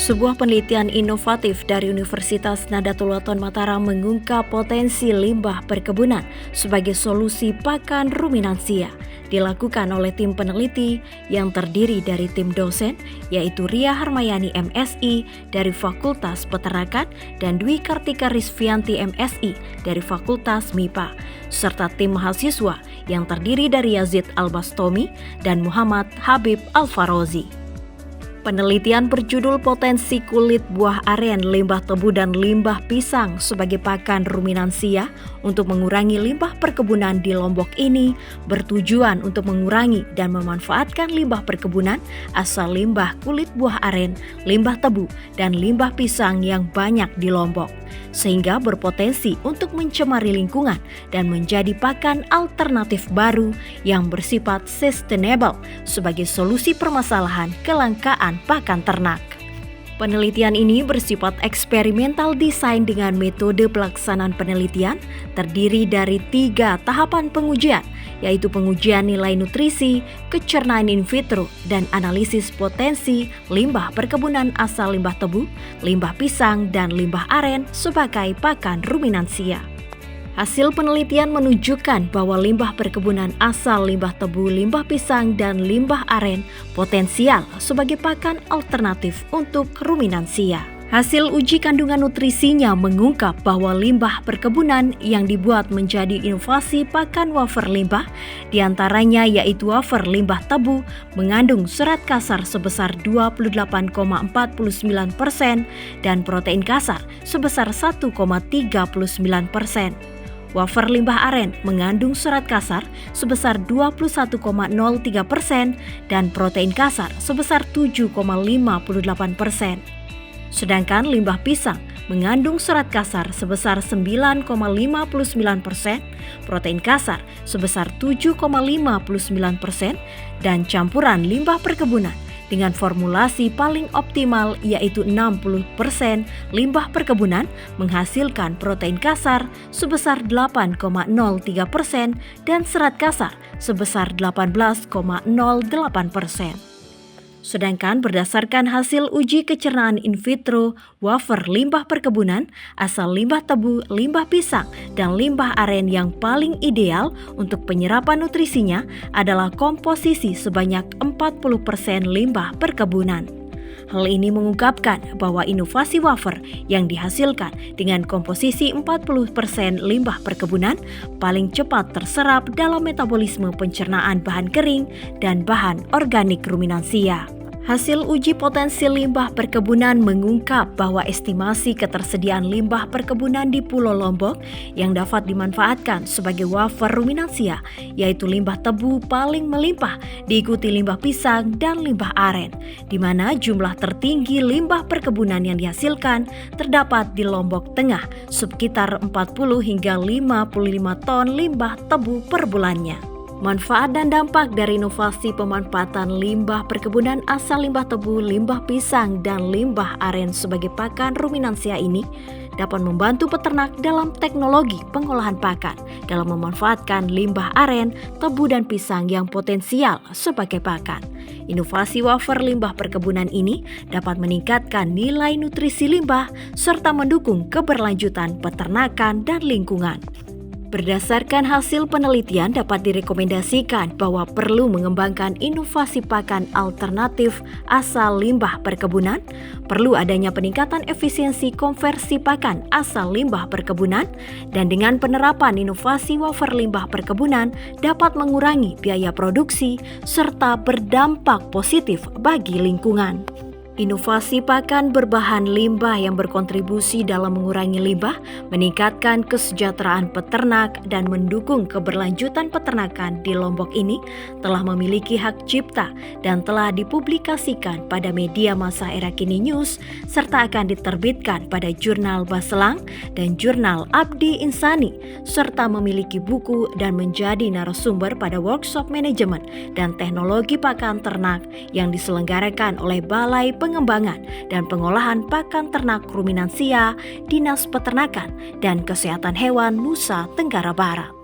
Sebuah penelitian inovatif dari Universitas Nahdlatul Ulama Mataram mengungkap potensi limbah perkebunan sebagai solusi pakan ruminansia. Dilakukan oleh tim peneliti yang terdiri dari tim dosen, yaitu Ria Harmayani MSI dari Fakultas Peternakan dan Dwi Kartika Rizvianti MSI dari Fakultas MIPA, serta tim mahasiswa yang terdiri dari Yazid Al-Bastomi dan Muhammad Habib Al-Farozi. Penelitian berjudul Potensi Kulit Buah Aren, Limbah Tebu dan Limbah Pisang sebagai Pakan Ruminansia untuk mengurangi limbah perkebunan di Lombok ini bertujuan untuk mengurangi dan memanfaatkan limbah perkebunan asal limbah kulit buah aren, limbah tebu, dan limbah pisang yang banyak di Lombok, sehingga berpotensi untuk mencemari lingkungan dan menjadi pakan alternatif baru yang bersifat sustainable sebagai solusi permasalahan kelangkaan pakan ternak. Penelitian ini bersifat eksperimental desain dengan metode pelaksanaan penelitian terdiri dari 3 tahapan pengujian, yaitu pengujian nilai nutrisi, kecernaan in vitro, dan analisis potensi limbah perkebunan asal limbah tebu, limbah pisang, dan limbah aren sebagai pakan ruminansia. Hasil penelitian menunjukkan bahwa limbah perkebunan asal limbah tebu, limbah pisang, dan limbah aren potensial sebagai pakan alternatif untuk ruminansia. Hasil uji kandungan nutrisinya mengungkap bahwa limbah perkebunan yang dibuat menjadi inovasi pakan wafer limbah, diantaranya yaitu wafer limbah tebu, mengandung serat kasar sebesar 28,49% dan protein kasar sebesar 1,39%. Wafer limbah aren mengandung serat kasar sebesar 21,03% dan protein kasar sebesar 7,58%. Sedangkan limbah pisang mengandung serat kasar sebesar 9,59%, protein kasar sebesar 7,59%, dan campuran limbah perkebunan dengan formulasi paling optimal yaitu 60% limbah perkebunan menghasilkan protein kasar sebesar 8,03% dan serat kasar sebesar 18,08%. Sedangkan berdasarkan hasil uji kecernaan in vitro, wafer limbah perkebunan asal limbah tebu, limbah pisang, dan limbah aren yang paling ideal untuk penyerapan nutrisinya adalah komposisi sebanyak 40% limbah perkebunan. Hal ini mengungkapkan bahwa inovasi wafer yang dihasilkan dengan komposisi 40% limbah perkebunan paling cepat terserap dalam metabolisme pencernaan bahan kering dan bahan organik ruminansia. Hasil uji potensi limbah perkebunan mengungkap bahwa estimasi ketersediaan limbah perkebunan di Pulau Lombok yang dapat dimanfaatkan sebagai wafer ruminansia yaitu limbah tebu paling melimpah, diikuti limbah pisang dan limbah aren, di mana jumlah tertinggi limbah perkebunan yang dihasilkan terdapat di Lombok Tengah sekitar 40 hingga 55 ton limbah tebu per bulannya. Manfaat dan dampak dari inovasi pemanfaatan limbah perkebunan asal limbah tebu, limbah pisang, dan limbah aren sebagai pakan ruminansia ini dapat membantu peternak dalam teknologi pengolahan pakan dalam memanfaatkan limbah aren, tebu, dan pisang yang potensial sebagai pakan. Inovasi wafer limbah perkebunan ini dapat meningkatkan nilai nutrisi limbah serta mendukung keberlanjutan peternakan dan lingkungan. Berdasarkan hasil penelitian dapat direkomendasikan bahwa perlu mengembangkan inovasi pakan alternatif asal limbah perkebunan, perlu adanya peningkatan efisiensi konversi pakan asal limbah perkebunan, dan dengan penerapan inovasi wafer limbah perkebunan dapat mengurangi biaya produksi serta berdampak positif bagi lingkungan. Inovasi pakan berbahan limbah yang berkontribusi dalam mengurangi limbah, meningkatkan kesejahteraan peternak, dan mendukung keberlanjutan peternakan di Lombok ini telah memiliki hak cipta dan telah dipublikasikan pada media massa Era Kini News serta akan diterbitkan pada jurnal Baselang dan jurnal Abdi Insani, serta memiliki buku dan menjadi narasumber pada workshop manajemen dan teknologi pakan ternak yang diselenggarakan oleh Balai Pengembangan dan Pengolahan Pakan Ternak Ruminansia, Dinas Peternakan dan Kesehatan Hewan Nusa Tenggara Barat.